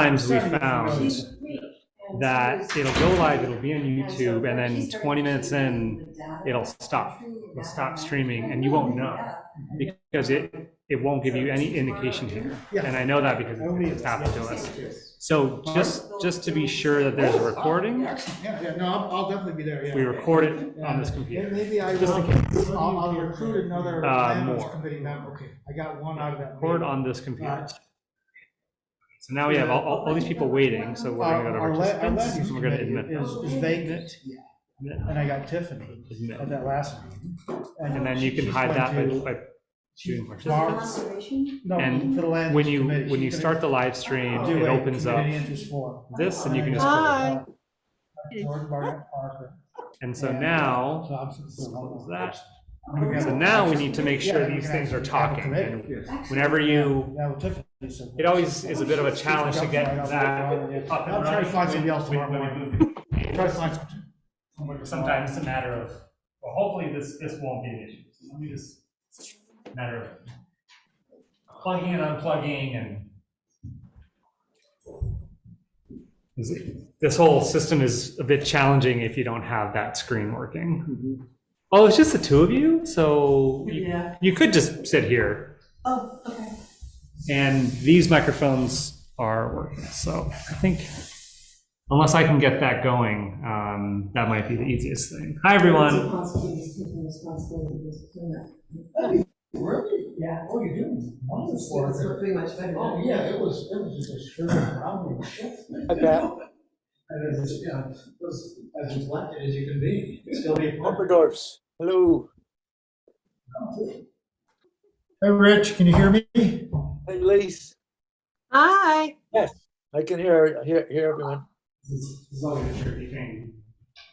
times we found that it'll go live, it'll be on YouTube, and then 20 minutes in, it'll stop streaming, and you won't know because it won't give you any indication here. And I know that because it's happened to us. So just to be sure that there's a recording. Yeah, no, I'll definitely be there. Yeah. We record it on this computer. Maybe I'll recruit another more. committee member. Okay, I got one out of that. Record on this computer. So now we have all these people waiting. So we're going to go to participants. And we're going to admit them. Is vacant. Yeah. And I got Tiffany at that last meeting. And then you can hide that by choosing participants. No, and when you start the live stream, it opens up this, and you can just click it. And so now, that. So now we need to make sure these things are talking. And whenever it always is a bit of a challenge to get that up and running. Try to find somebody else tomorrow morning. Try to find somebody. Sometimes it's a matter of, well, hopefully this won't be an issue. So let me just, matter of plugging and unplugging, and this whole system is a bit challenging if you don't have that screen working. Mm-hmm. Oh, it's just the two of you? So you could just sit here. Oh, okay. And these microphones are working. So I think, unless I can get that going, that might be the easiest thing. Hi, everyone. Really? Yeah. Oh, you're doing wonderful. It's pretty much better. Oh, yeah, it was just a sure rounding shift. Okay. And it was, it was as reflected as you can be. Still be. Opperdorfs, hello. Hey, Rich, can you hear me? Hey, Lise. Hi. Yes, I can hear everyone. This is always a tricky thing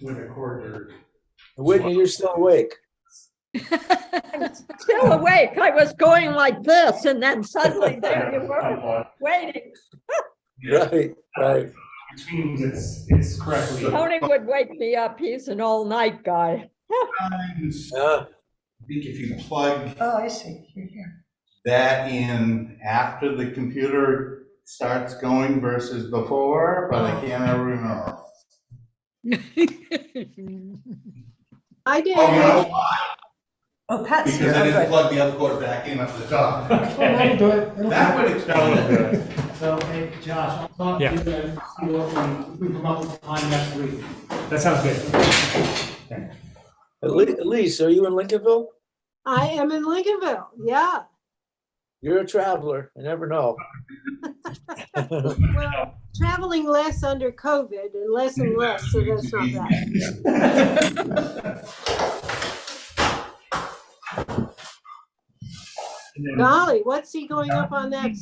with a cord. Whitney, you're still awake. I'm still awake. I was going like this, and then suddenly there you were, waiting. Right. It's correctly. Tony would wake me up. He's an all-night guy. Yeah. I think if you plug Oh, I see. You're here. that in after the computer starts going versus before, but I can't ever remember. I did. Oh, you know why? Oh, Pat's here. Because I didn't Okay. plug the other cord back in up the top. That'll do it. That would explain it. So, hey, Josh, I'll talk to you and see what we come up with time next week. That sounds good. Lise, are you in Lincolnville? I am in Lincolnville. Yeah. You're a traveler. I never know. Well, traveling less under COVID and less, so that's not bad. Golly, what's he going up on that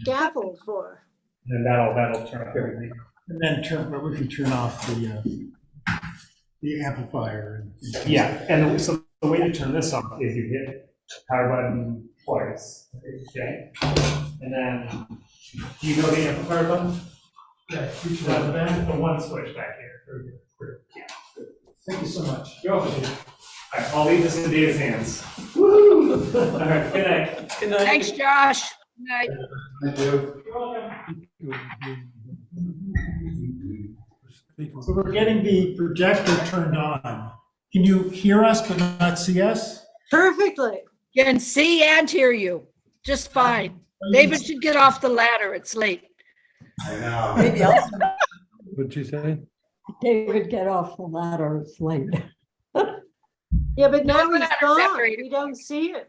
scaffold for? And that'll turn up everything. And then we can turn off the amplifier. Yeah, and so the way to turn this on is you hit power button twice. Okay. And then, do you know the amplifier button? Yeah, The one switch back here. yeah. Thank you so much. You're welcome. All right, I'll leave this in Dave's hands. Woo! All right, good night. Good night. Thanks, Josh. Good night. Thank you. You're welcome. So we're getting the projector turned on. Can you hear us but not see us? Perfectly. Can see and hear you just fine. David should get off the ladder. It's late. I know. Maybe I'll. What'd you say? David, get off the ladder. It's late. Yeah, but now No he's ladder gone. separated. We don't see him.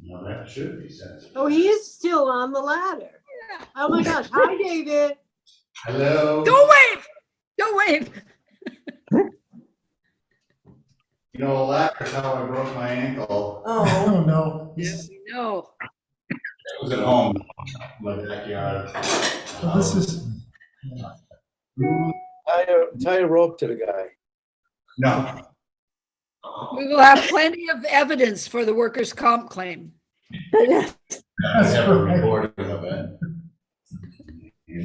No, that should be sensitive. Oh, he is still on the ladder. Oh my gosh. Hi, David. Hello. Don't wave. Don't wave. You know, the ladder's how I broke my ankle. Oh, Oh, no. No. It was at home, in my backyard. So this is, Tie a rope to the guy. No. We will have plenty of evidence for the workers' comp claim. I have a recording of it. And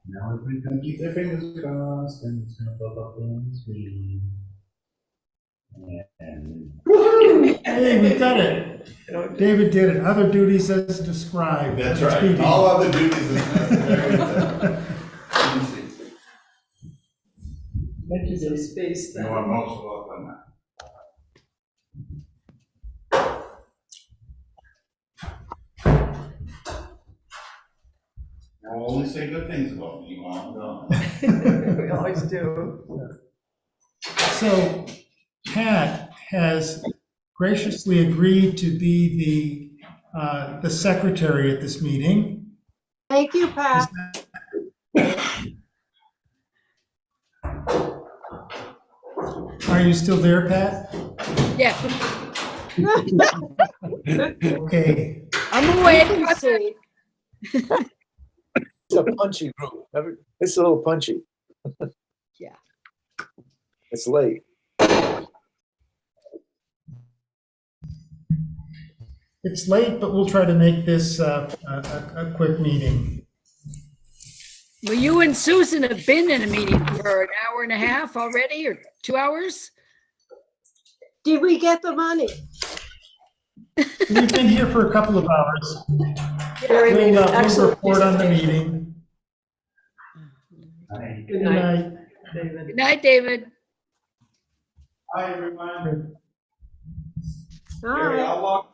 now everybody's gonna keep their fingers crossed and it's gonna pop up on the screen. And Hey, we got it. David did it. Other duties as described. That's right. Speaking. All other duties is necessary. Thank you, some space You then. are most welcome. I'll only say good things about me while I'm gone. We always do. So Pat has graciously agreed to be the secretary at this meeting. Thank you, Pat. Are you still there, Pat? Yeah, Okay. I'm awake. Let's see. It's a punchy group. It's a little punchy. Yeah. It's late. It's late, but we'll try to make this a quick meeting. Well, you and Susan have been in a meeting for an hour and a half already, or 2 hours? Did we get the money? We've been here for a couple of hours. Very We'll excellent report on the presentation. meeting. Good Good night, night. David. Good night, David. Hi, everyone. All Gary, right. how long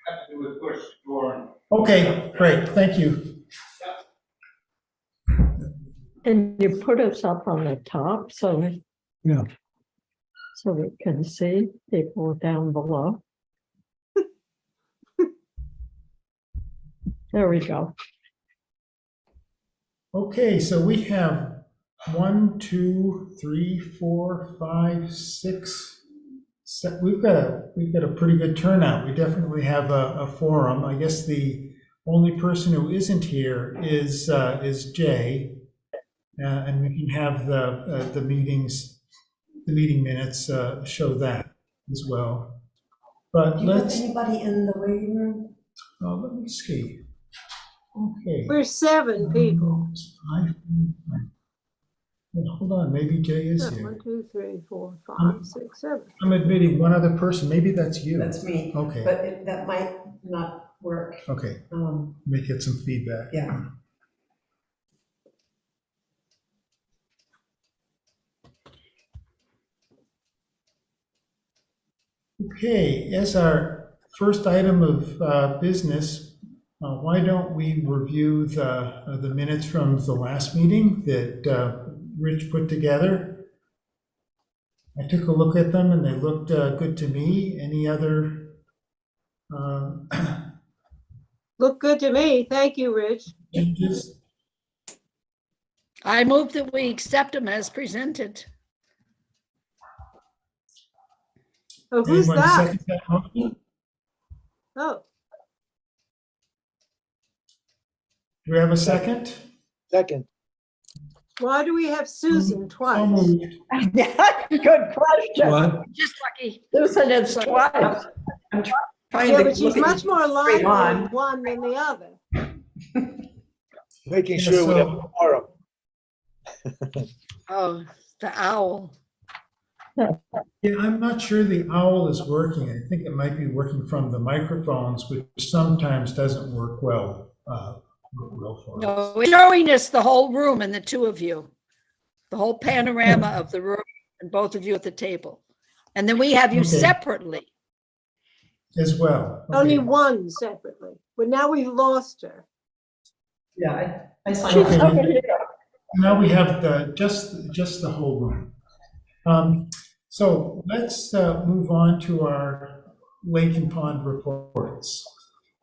have to do with push door? Okay, great, thank you. Can you put us up on the top so? Yeah. So we can see people down below. There we go. Okay, so we have 1, 2, 3, 4, 5, 6. We've got a pretty good turnout. We definitely have a forum. I guess the only person who isn't here is Jay, and we can have the meeting minutes show that as well. But Do you have let's anybody in the waiting room? let me see. Okay. We're 7 people. Hold on, maybe Jay is here. 1, 2, 3, 4, 5, 6, 7. I'm admitting one other person. Maybe that's you. That's me, Okay. but that might not work. Okay. Um, May get some feedback. Yeah. Okay, as our first item of business, why don't we review the minutes from the last meeting that Rich put together? I took a look at them and they looked good to me. Any other Look good to me. Thank you, Rich. changes? I move that we accept them as presented. Oh, who's Anyone that? second that motion? Oh, Do we have a second? Second. why do we have Susan So twice? moved. Good question. What? Just lucky. Susan is twice. I'm trying Yeah, to but she's look at much you. more likely on. one than the other. Making Yeah, sure we have so- a quorum. Oh, the owl. Yeah, I'm not sure the owl is working. I think it might be working from the microphones, which sometimes doesn't work well for us. No, it's showing us the whole room and the two of you. The whole panorama of the room and both of you at the table. And then we have you Okay. separately. As well. Only Okay. one separately. But now we've lost her. Yeah, I signed She's Okay. up. over here. Now we have just the whole room. So let's move on to our Lake and Pond reports.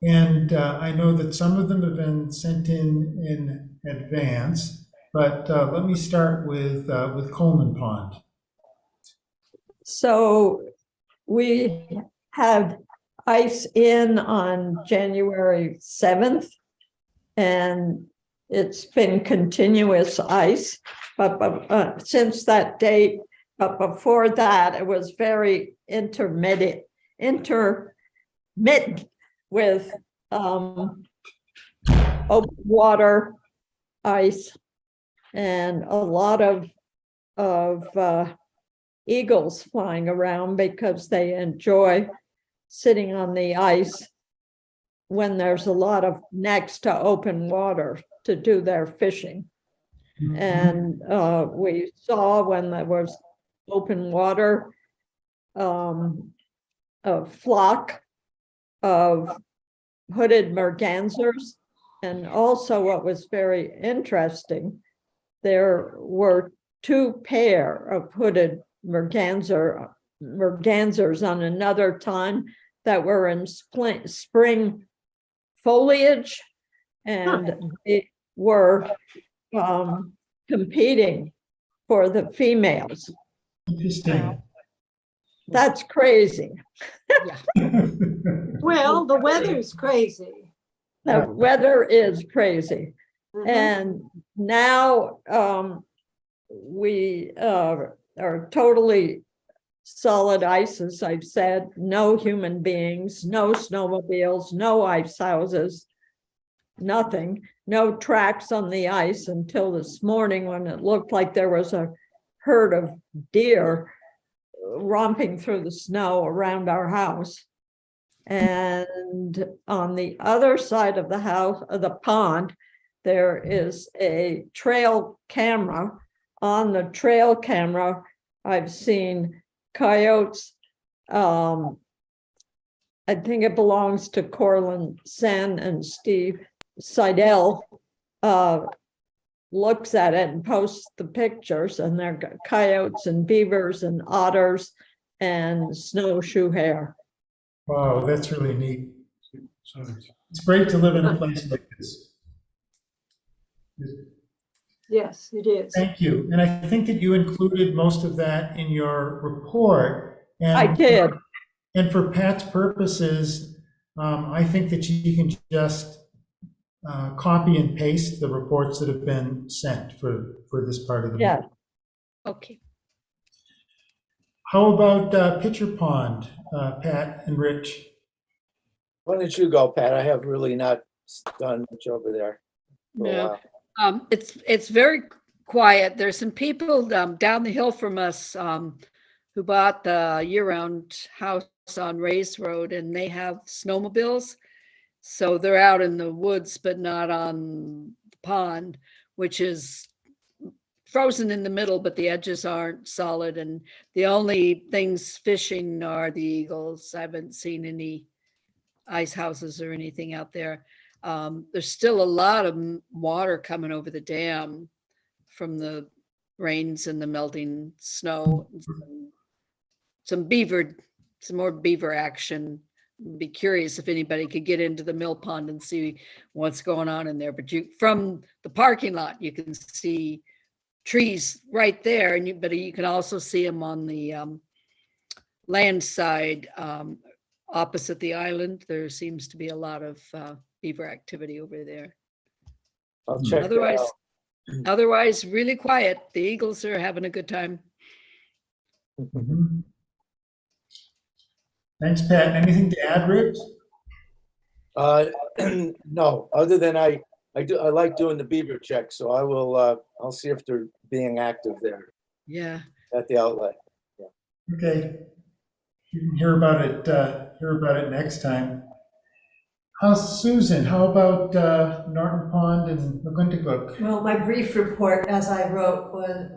And I know that some of them have been sent in advance, but let me start with Coleman Pond. So we had ice in on January 7th, and it's been continuous ice. But since that date, but before that, it was very intermittent with open water, ice, and a lot of eagles flying around because they enjoy sitting on the ice when there's a lot of next to open water to do their fishing. And we saw when there was open water, a flock of hooded mergansers. And also what was very interesting, there were 2 pair of hooded mergansers on another time that were in spring foliage, and they were competing for the females. Interesting. That's crazy. Well, the weather's crazy. The weather is crazy. Mhm. And now we are totally solid ice, as I've said, no human beings, no snowmobiles, no ice houses, nothing, no tracks on the ice until this morning when it looked like there was a herd of deer romping through the snow around our house. And on the other side of the house, of the pond, there is a trail camera. On the trail camera, I've seen coyotes. I think it belongs to Corlin Sen, and Steve Seidel looks at it and posts the pictures, and they're coyotes and beavers and otters and snowshoe hare. Wow, that's really neat. It's great to live in a place like this. Yes, it is. Thank you. And I think that you included most of that in your report. And I did. And for Pat's purposes, I think that you can just copy and paste the reports that have been sent for this part of the Yeah. meeting. Okay. How about Pitcher Pond, Pat and Rich? Why don't you go, Pat? I have really not done much over there. for a No. while. It's very quiet. There's some people down the hill from us who bought the year-round house on Rays Road, and they have snowmobiles. So they're out in the woods, but not on the pond, which is frozen in the middle, but the edges aren't solid. And the only things fishing are the eagles. I haven't seen any ice houses or anything out there. There's still a lot of water coming over the dam from the rains and the melting snow. Some more beaver action. Be curious if anybody could get into the mill pond and see what's going on in there. But from the parking lot, you can see trees right there, and but you can also see them on the land side opposite the island. There seems to be a lot of beaver activity over there. I'll check that out. Otherwise, really quiet. The eagles are having a good time. Mhm. Thanks, Pat. Anything to add, Rich? No, other than I like doing the beaver check, so I will, I'll see if they're being active there Yeah. at the outlet. Okay. You can hear about it next time. Susan, how about Norton Pond and McGuntacook? Well, my brief report, as I wrote, was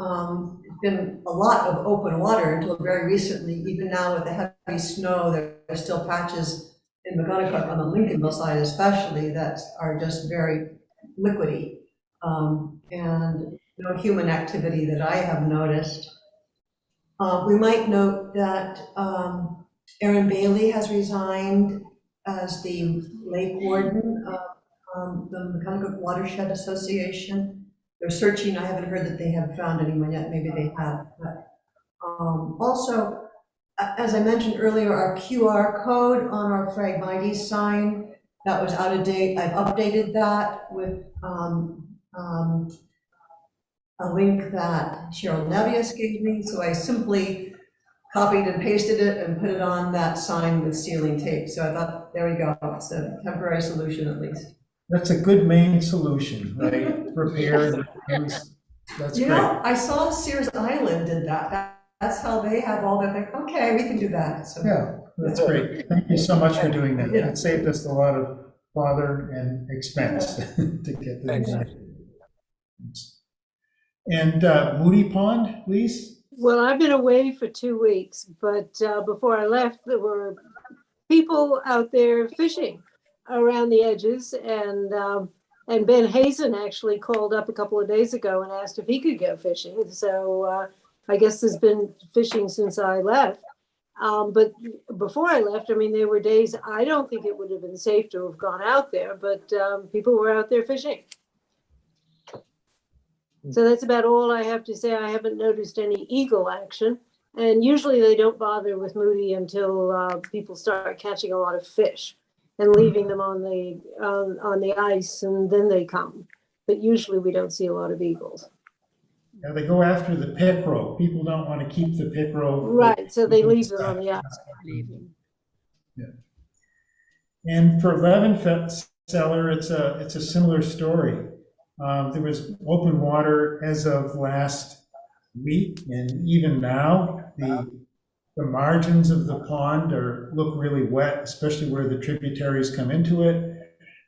been a lot of open water until very recently. Even now with the heavy snow, there are still patches in McGuntacook on the Lincolnville side especially that are just very liquidy. And no human activity that I have noticed. We might note that Erin Bailey has resigned as the lake warden of the McGuntacook Watershed Association. They're searching. I haven't heard that they have found anyone yet. Maybe they have. But also, as I mentioned earlier, our QR code on our Phragmites sign, that was out of date. I've updated that with a link that Cheryl Nevius gave me. So I simply copied and pasted it and put it on that sign with sealing tape. So I thought, there we go. It's a temporary solution at least. That's a good main solution, right? Repair. That's You great. know, I saw Sears Island did that. That's how they have all that. Okay, we can do that. So Yeah, That's great. Thank you so much for doing that. It saved us a lot of bother and expense to get Thanks. this. And Moody Pond, please? Well, I've been away for 2 weeks, but before I left, there were people out there fishing around the edges, and Ben Hazen actually called up a couple of days ago and asked if he could go fishing. So I guess there's been fishing since I left. But before I left, I mean, there were days I don't think it would have been safe to have gone out there, but people were out there fishing. So that's about all I have to say. I haven't noticed any eagle action. And usually they don't bother with Moody until people start catching a lot of fish and leaving them on the ice, and then they come. But usually we don't see a lot of eagles. Yeah, they go after the pickerel. People don't want to keep the pickerel. Right, so they leave them on the ice. Yeah. And for Levenseller, it's a similar story. There was open water as of last week, and even now, the margins of the pond look really wet, especially where the tributaries come into it.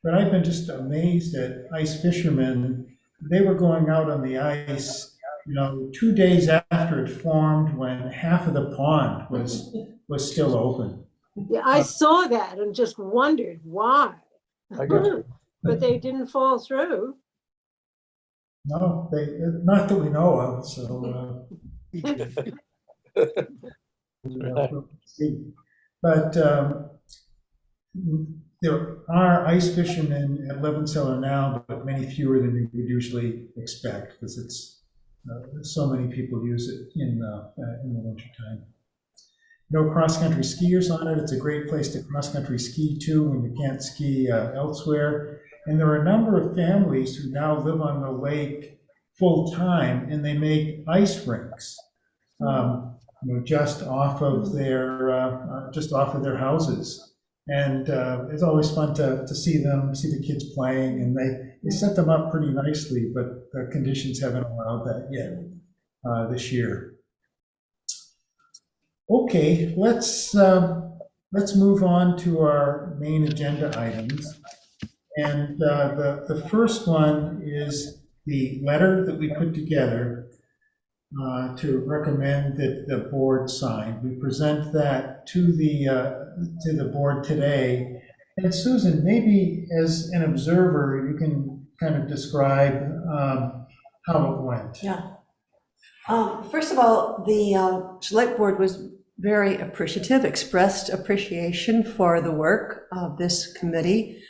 But I've been just amazed at ice fishermen. They were going out on the ice, 2 days after it formed, when half of the pond was still open. Yeah, I saw that and just wondered why. I did. But they didn't fall through. No, not that we know of. So. But there are ice fishermen at Levenseller now, but many fewer than you would usually expect, because it's so many people use it in the wintertime. No cross-country skiers on it. It's a great place to cross-country ski too when you can't ski elsewhere. And there are a number of families who now live on the lake full-time, and they make ice rinks. Just off of their houses, and it's always fun to see the kids playing, and they set them up pretty nicely, but the conditions haven't allowed that yet this year. Okay, let's move on to our main agenda items, and the first one is the letter that we put together to recommend that the board sign. We present that to the board today. And Susan, maybe as an observer, you can kind of describe how it went. Yeah. First of all, the select board was very appreciative, expressed appreciation for the work of this committee,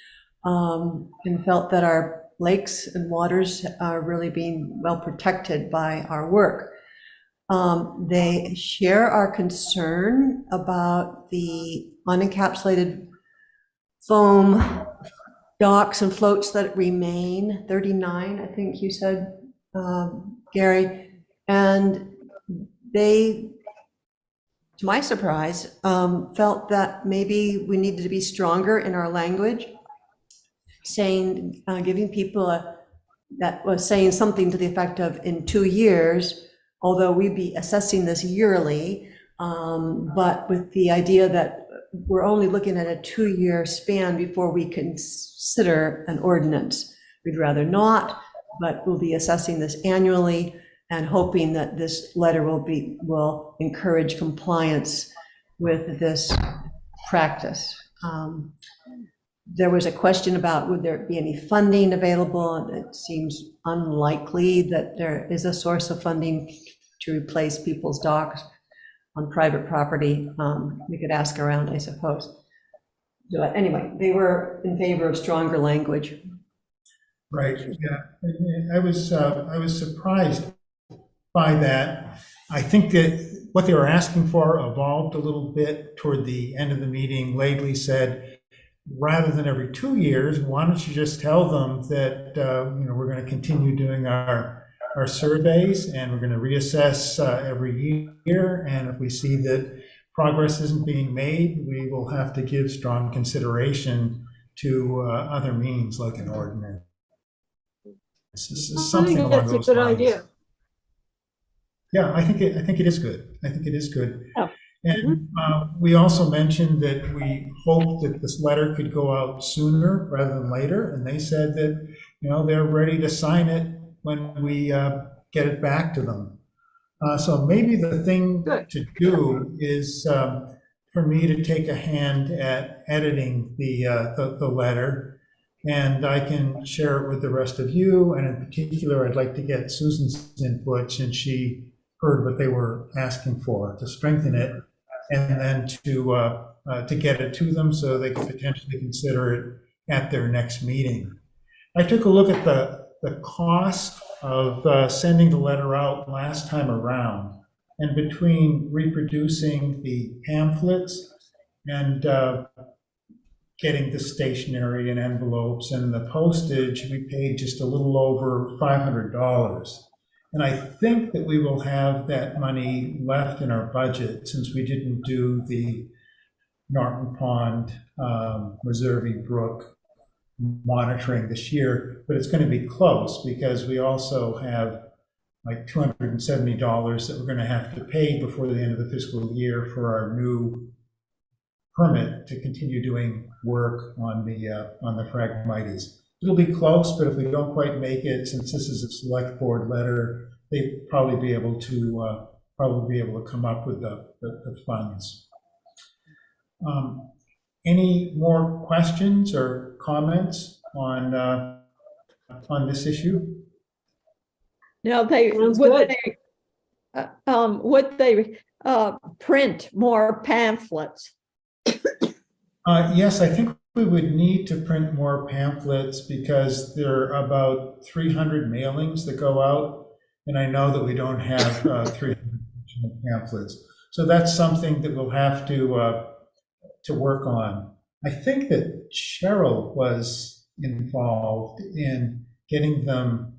and felt that our lakes and waters are really being well protected by our work. They share our concern about the unencapsulated foam docks and floats that remain, 39, I think you said, Gary. And they, to my surprise, felt that maybe we needed to be stronger in our language, giving people that was saying something to the effect of in 2 years, although we'd be assessing this yearly, but with the idea that we're only looking at a 2-year span before we consider an ordinance. We'd rather not, but we'll be assessing this annually and hoping that this letter will encourage compliance with this practice. There was a question about would there be any funding available, and it seems unlikely that there is a source of funding to replace people's docks on private property. We could ask around, I suppose. But anyway, they were in favor of stronger language. Right. Yeah. And I was surprised by that. I think that what they were asking for evolved a little bit toward the end of the meeting. Laidley said, rather than every 2 years, why don't you just tell them that we're going to continue doing our surveys, and we're going to reassess every year, and if we see that progress isn't being made, we will have to give strong consideration to other means like an ordinance. Something along that's a those good lines. idea. Yeah, I think it is good. I think it is good. Oh. And we also mentioned that we hope that this letter could go out sooner rather than later. And they said that, they're ready to sign it when we get it back to them. So maybe the thing to do is for me to take a hand at editing the letter, and I can share it with the rest of you. And in particular, I'd like to get Susan's input, since she heard what they were asking for, to strengthen it, and then to get it to them so they can potentially consider it at their next meeting. I took a look at the cost of sending the letter out last time around, and between reproducing the pamphlets and getting the stationery and envelopes and the postage, we paid just a little over $500. And I think that we will have that money left in our budget, since we didn't do the Norton Pond, Reserve Brook monitoring this year, but it's going to be close, because we also have like $270 that we're going to have to pay before the end of the fiscal year for our new permit to continue doing work on the Phragmites. It'll be close, but if we don't quite make it, since this is a select board letter, they'd probably be able to come up with the funds. Any more questions or comments on this issue? Now, Sounds would good. they print more pamphlets? Yes, I think we would need to print more pamphlets, because there are about 300 mailings that go out, and I know that we don't have 300 pamphlets. So that's something that we'll have to work on. I think that Cheryl was involved in getting them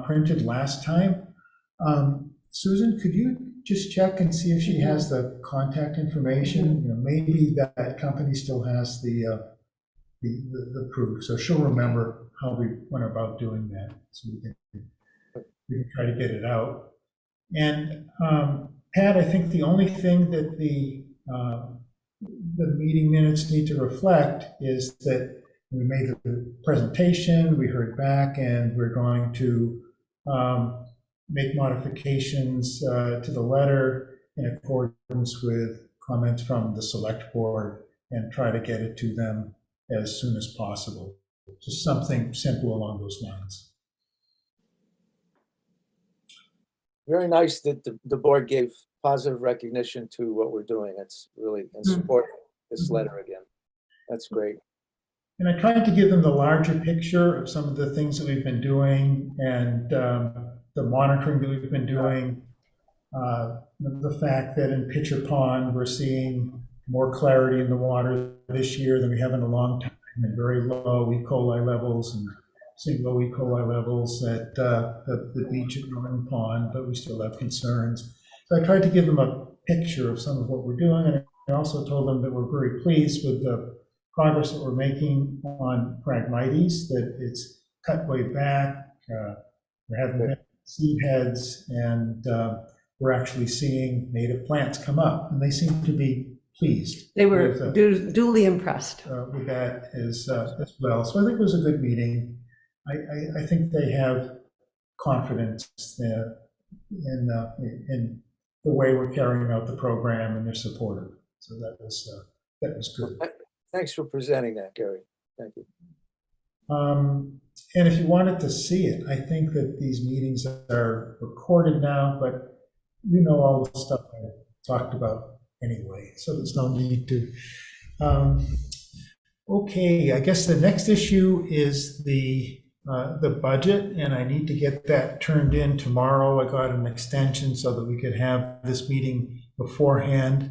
printed last time. Susan, could you just check and see if she has the contact information? Maybe that company still has the proof, so she'll remember how we went about doing that, so we can try to get it out. And Pat, I think the only thing that the meeting minutes need to reflect is that we made the presentation, we heard back, and we're going to make modifications to the letter in accordance with comments from the select board, and try to get it to them as soon as possible. Just something simple along those lines. Very nice that the board gave positive recognition to what we're doing. It's really in support of this letter again. That's great. And I tried to give them the larger picture of some of the things that we've been doing, and the monitoring that we've been doing. The fact that in Pitcher Pond, we're seeing more clarity in the water this year than we have in a long time, and very low E. coli levels, and seeing low E. coli levels at the beach at Norton Pond, but we still have concerns. So I tried to give them a picture of some of what we're doing, and I also told them that we're very pleased with the progress that we're making on Phragmites, that it's cut way back. We're having seed heads, and we're actually seeing native plants come up, and they seem to be pleased. They were duly impressed. With that as well. So I think it was a good meeting. I think they have confidence in the way we're carrying out the program, and they're supportive. So that was good. Thanks for presenting that, Gary. Thank you. And if you wanted to see it, I think that these meetings are recorded now, but all the stuff I talked about anyway, so there's no need to. Okay, I guess the next issue is the budget, and I need to get that turned in tomorrow. I got an extension so that we could have this meeting beforehand.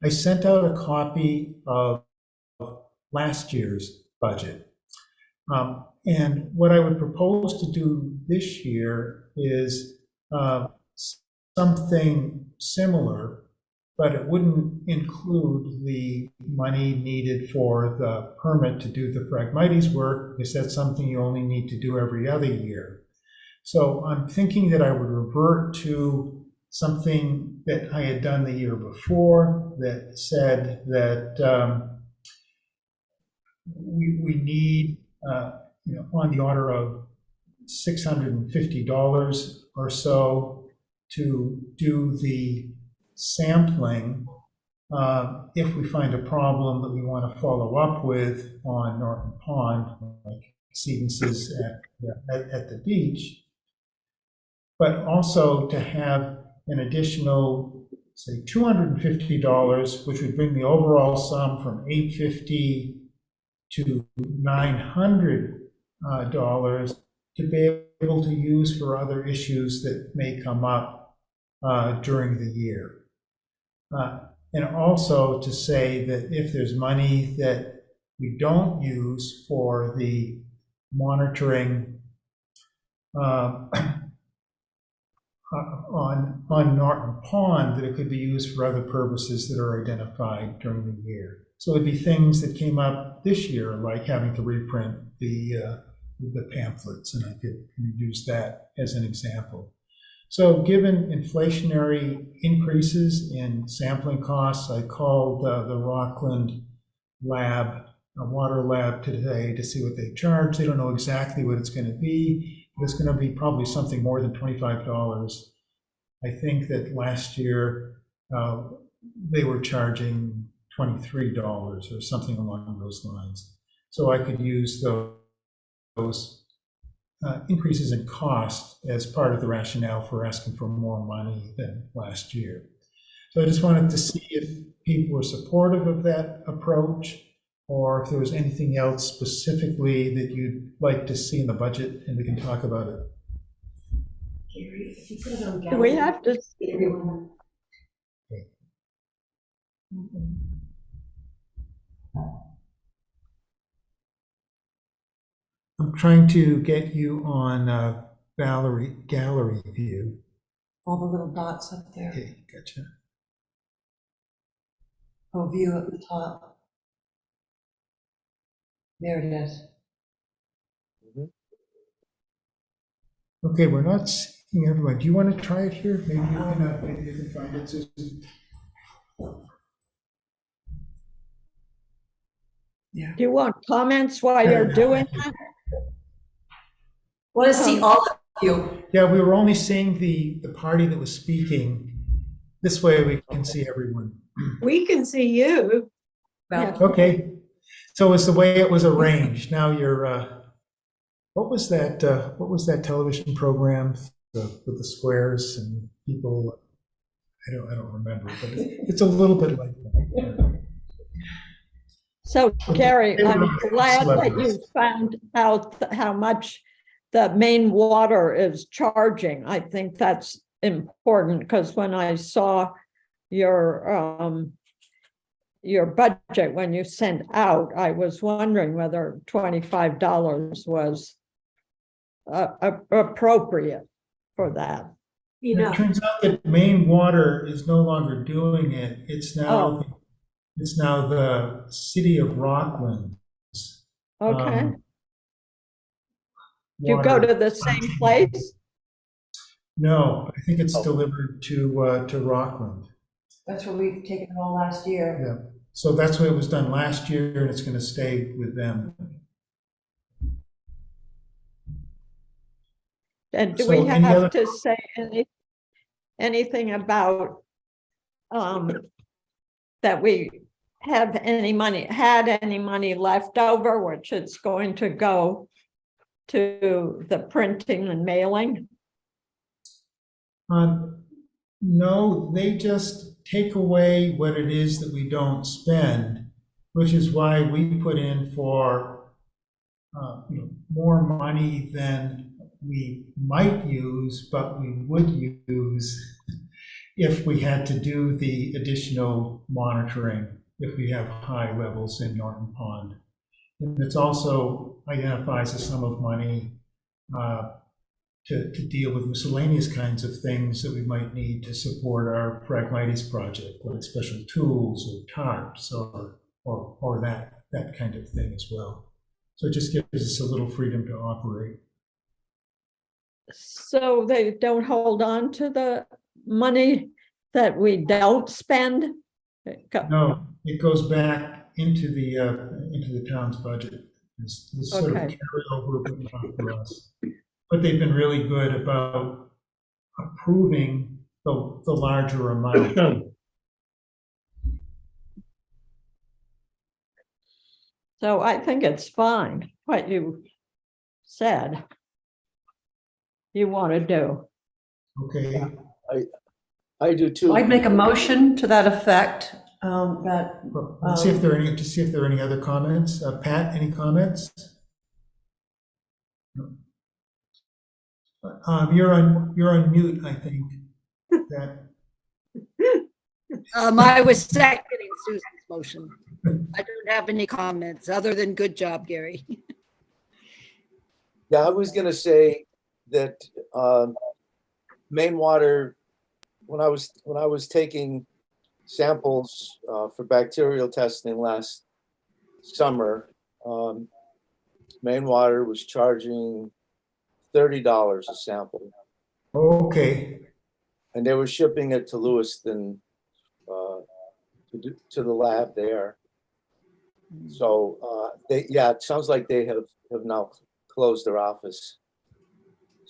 I sent out a copy of last year's budget. And what I would propose to do this year is something similar, but it wouldn't include the money needed for the permit to do the Phragmites work, because that's something you only need to do every other year. So I'm thinking that I would revert to something that I had done the year before, that said that we need, on the order of $650 or so to do the sampling if we find a problem that we want to follow up with on Norton Pond, like exceedances at the beach, but also to have an additional, say, $250, which would bring the overall sum from $850 to $900 to be able to use for other issues that may come up during the year. And also to say that if there's money that we don't use for the monitoring on Norton Pond, that it could be used for other purposes that are identified during the year. So it'd be things that came up this year, like having to reprint the pamphlets, and I could use that as an example. So given inflationary increases in sampling costs, I called the Rockland lab, a water lab today, to see what they charge. They don't know exactly what it's going to be, but it's going to be probably something more than $25. I think that last year they were charging $23 or something along those lines. So I could use those increases in cost as part of the rationale for asking for more money than last year. So I just wanted to see if people were supportive of that approach, or if there was anything else specifically that you'd like to see in the budget, and we can talk about it. Do we have to? I'm trying to get you on gallery view. All the little dots up there. Okay, gotcha. Oh, view at the top. There it is. Okay, we're not seeing everyone. Do you want to try it here? Maybe you can find it, Susan. Yeah. Do you want comments while you're doing that? Want to see all of you. Yeah, we were only seeing the party that was speaking. This way we can see everyone. We can see you. Yeah. Okay, so it's the way it was arranged. Now you're, what was that television program with the squares and people? I don't remember, but it's a little bit like that. So Gary, I'm glad that you found out how much the main water is charging. I think that's important, because when I saw your budget when you sent out, I was wondering whether $25 was appropriate for that. It turns out that Maine Water is no longer doing it. It's now the city of Rockland. Okay. Do you go to the same place? No, I think it's delivered to Rockland. That's where we've taken it all last year. Yeah. So that's what was done last year, and it's going to stay with them. And do So we any other- have to say anything about that we have had any money left over, which it's going to go to the printing and mailing? No, they just take away what it is that we don't spend, which is why we put in for more money than we might use, but we would use if we had to do the additional monitoring, if we have high levels in Norton Pond. And it's also identifies a sum of money to deal with miscellaneous kinds of things that we might need to support our Phragmites project, like special tools or tarps or that kind of thing as well. So it just gives us a little freedom to operate. So they don't hold on to the money that we don't spend? No, it goes back into the town's budget. This sort of Okay. carryover for us. But they've been really good about approving the larger amount. So I think it's fine, what you said you want to do. Okay, I do too. I'd make a motion to that effect, that, well, let's see if there are any, to see if there are any other comments. Pat, any comments? No. You're on mute, I think. Pat. I was seconding Susan's motion. I don't have any comments other than good job, Gary. Yeah, I was gonna say that Maine Water, when I was taking samples for bacterial testing last summer, Maine Water was charging $30 a sample, Okay, and they were shipping it to Lewiston to the lab there. So yeah, it sounds like they have now closed their office.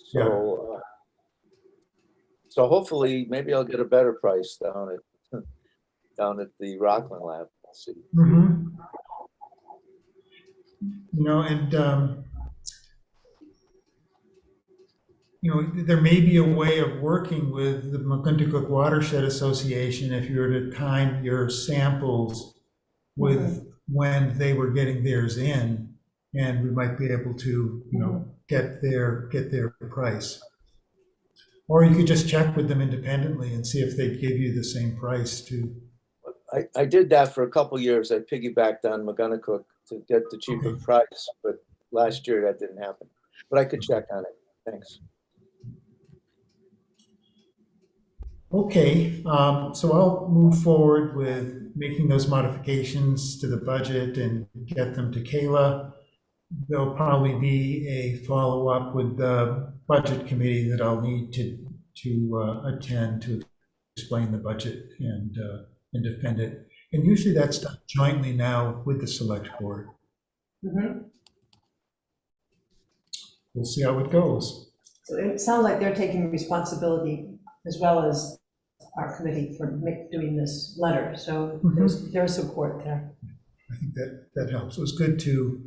So so hopefully maybe I'll get a better price down at the Rockland lab. We'll see. mm-hmm. You know, and you know, there may be a way of working with the McClintock Watershed Association if you were to time your samples with when they were getting theirs in, and we might be able to, you know, get their price. Or you could just check with them independently and see if they'd give you the same price too. I did that for a couple years. I piggybacked on McGonagall to get the cheaper price, but last year that didn't happen. But I could check on it. Thanks. Okay, so I'll move forward with making those modifications to the budget and get them to Kayla. There'll probably be a follow-up with the budget committee that I'll need to attend to explain the budget and defend it. And usually that's done jointly now with the select board. We'll see how it goes. so it sounds like they're taking responsibility as well as our committee for doing this letter, so there's support there. I think that helps. It was good to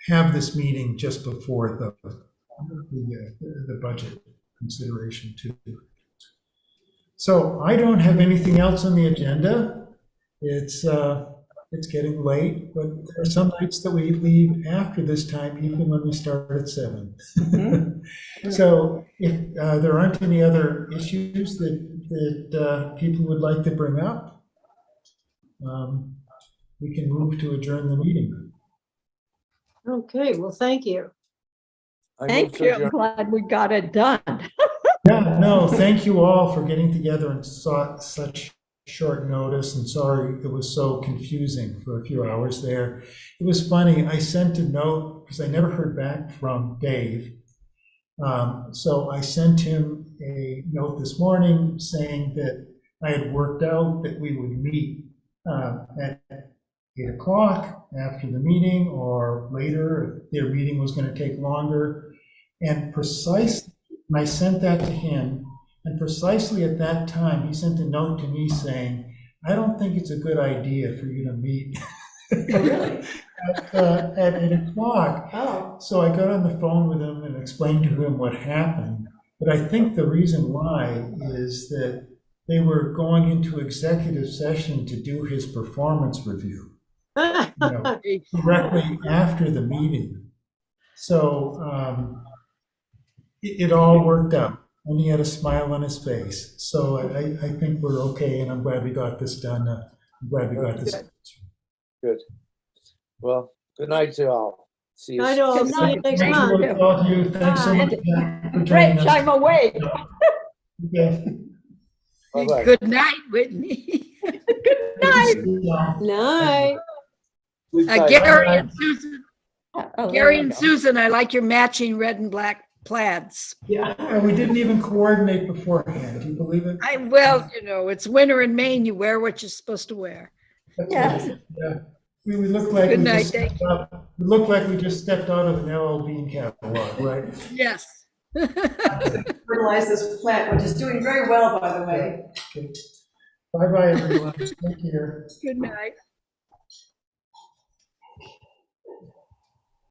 have this meeting just before the budget consideration too. So I don't have anything else on the agenda. It's getting late, but there are some nights that we leave after this time, even when we start at 7. So if there aren't any other issues that people would like to bring up, we can move to adjourn the meeting. Okay, well, thank you. I Thank move to you. I'm adjourn. glad we got it done. Yeah, no, thank you all for getting together in such short notice, and sorry it was so confusing for a few hours there. It was funny, I sent a note because I never heard back from Dave. So I sent him a note this morning saying that I had worked out that we would meet at 8 o'clock after the meeting or later if their meeting was going to take longer. And I sent that to him. And precisely at that time, he sent a note to me saying, I don't think it's a good idea for you to meet at 8 o'clock. Oh, So I got on the phone with him and explained to him what happened. But I think the reason why is that they were going into executive session to do his performance review, you know, directly after the meeting. So it all worked out. And he had a smile on his face. So I think we're okay, and I'm glad we got this done. I'm glad we got this. Good. Well, good night to all. See you. Night all. Good See you night. next Thank month. you, all of you. Thanks so much for joining Rich, us. I'm awake. Okay. Bye-bye. Good night, Whitney. Good night. Night. Good night. Gary and Susan, Oh, there Gary we and go. Susan, I like your matching red and black plaids. And we didn't even coordinate beforehand. Do you believe it? Well, it's winter in Maine. You wear what you're supposed to wear. That's Yes. right. Yeah. We look like Good we night, just thank stepped out, we look like we just stepped out of an LL Bean catalog, right? Yes. Fertilize this plant, which is doing very well, by the way. Bye-bye, everyone. Take care. Good night.